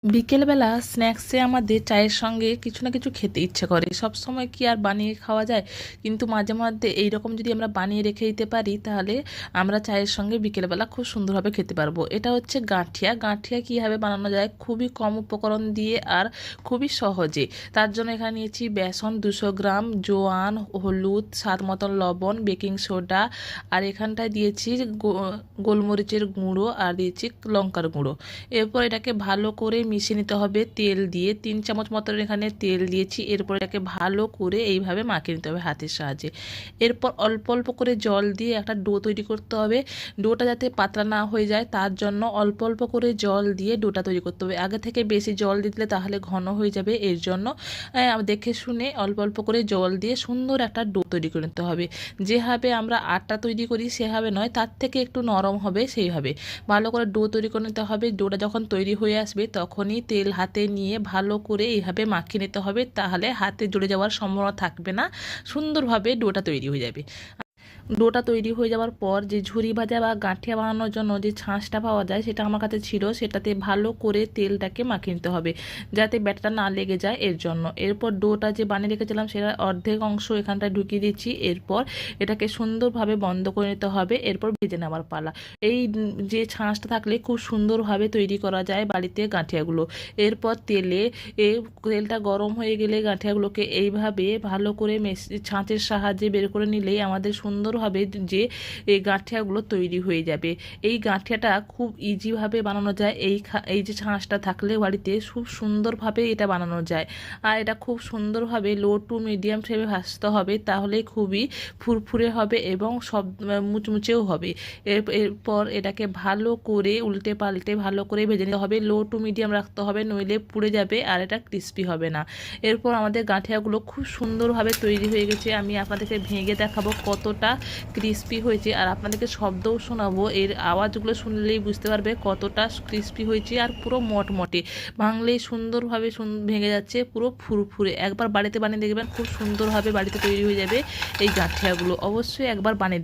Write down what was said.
বিকেলবেলা স্ন্যাক্সে আমাদের চায়ের সঙ্গে কিছু না কিছু খেতে ইচ্ছে করে। সবসময় কি আর বানিয়ে খাওয়া যায়? কিন্তু মাঝে মধ্যে এইরকম যদি আমরা বানিয়ে রেখে দিতে পারি, তাহলে আমরা চায়ের সঙ্গে বিকেলবেলা খুব সুন্দরভাবে খেতে পারবো। এটা হচ্ছে গাঁঠিয়া। গাঁঠিয়া কীভাবে বানানো যায়? খুবই কম উপকরণ দিয়ে আর খুবই সহজে। তার জন্য এখানে নিয়েছি বেসন 200 গ্রাম, জোয়ান, হলুদ, স্বাদ মতন লবণ, বেকিং সোডা, আর এখানটায় দিয়েছি গোলমরিচের গুঁড়ো, আর দিয়েছি লঙ্কার গুঁড়ো। এরপর এটাকে ভালো করে মিশিয়ে নিতে হবে তেল দিয়ে। 3 চামচ মতন এখানে তেল দিয়েছি। এরপর এটাকে ভালো করে এইভাবে মাখিয়ে নিতে হবে হাতের সাহায্যে। এরপর অল্প অল্প করে জল দিয়ে একটা ডো তৈরি করতে হবে। ডোটা যাতে পাতলা না হয়ে যায় তার জন্য অল্প অল্প করে জল দিয়ে ডোটা তৈরি করতে হবে। আগে থেকে বেশি জল দিলে তাহলে ঘন হয়ে যাবে, এর জন্য দেখে শুনে অল্প অল্প করে জল দিয়ে সুন্দর একটা ডো তৈরি করে নিতে হবে। যেভাবে আমরা আটা তৈরি করি সেভাবে নয়, তার থেকে একটু নরম হবে সেইভাবে ভালো করে ডো তৈরি করে নিতে হবে। ডোটা যখন তৈরি হয়ে আসবে তখনই তেল হাতে নিয়ে ভালো করে এইভাবে মাখিয়ে নিতে হবে, তাহলে হাতে জ্বলে যাওয়ার সম্ভাবনা থাকবে না, সুন্দরভাবে ডোটা তৈরি হয়ে যাবে। ডোটা তৈরি হয়ে যাওয়ার পর যে ঝুরি ভাজা বা গাঁঠিয়া বানানোর জন্য যে ছাঁচটা পাওয়া যায় সেটা আমার কাছে ছিল, সেটাতে ভালো করে তেলটাকে মাখিয়ে নিতে হবে যাতে ব্যাটাটা না লেগে যায়, এর জন্য। এরপর ডোটা যে বানিয়ে রেখেছিলাম সেটা অর্ধেক অংশ এখানটায় ঢুকিয়ে দিচ্ছি। এরপর এটাকে সুন্দরভাবে বন্ধ করে নিতে হবে। এরপর ভেজে নেওয়ার পালা। এই যে ছাঁচটা থাকলে খুব সুন্দরভাবে তৈরি করা যায় বাড়িতে গাঁঠিয়াগুলো। এরপর তেলটা গরম হয়ে গেলে গাঁঠিয়াগুলোকে এইভাবে ভালো করে ছাঁচের সাহায্যে বের করে নিলেই আমাদের সুন্দরভাবে যে এই গাঁঠিয়াগুলো তৈরি হয়ে যাবে। এই গাঁঠিয়াটা খুব ইজিভাবে বানানো যায়। এই যে ছাঁচটা থাকলে বাড়িতে খুব সুন্দরভাবে এটা বানানো যায়। আর এটা খুব সুন্দরভাবে লো টু মিডিয়াম ফ্লেমে ভাজতে হবে, তাহলে খুবই ফুরফুরে হবে এবং সব মুচমুচেও হবে। এরপর এটাকে ভালো করে উল্টে পাল্টে ভালো করে ভেজে নিতে হবে। লো টু মিডিয়াম রাখতে হবে, নইলে পুড়ে যাবে আর এটা ক্রিস্পি হবে না। এরপর আমাদের গাঁঠিয়াগুলো খুব সুন্দরভাবে তৈরি হয়ে গেছে। আমি আপনাদেরকে ভেঙে দেখাবো কতটা ক্রিস্পি হয়েছে, আর আপনাদেরকে শব্দও শোনাবো। এর আওয়াজগুলো শুনলেই বুঝতে পারবে কতটা ক্রিস্পি হয়েছে। আর পুরো মটমটে ভাঙলেই সুন্দরভাবে ভেঙে যাচ্ছে, পুরো ফুরফুরে। একবার বাড়িতে বানিয়ে দেখবেন, খুব সুন্দরভাবে বাড়িতে তৈরি হয়ে যাবে এই গাঁঠিয়াগুলো। অবশ্যই একবার বানিয়ে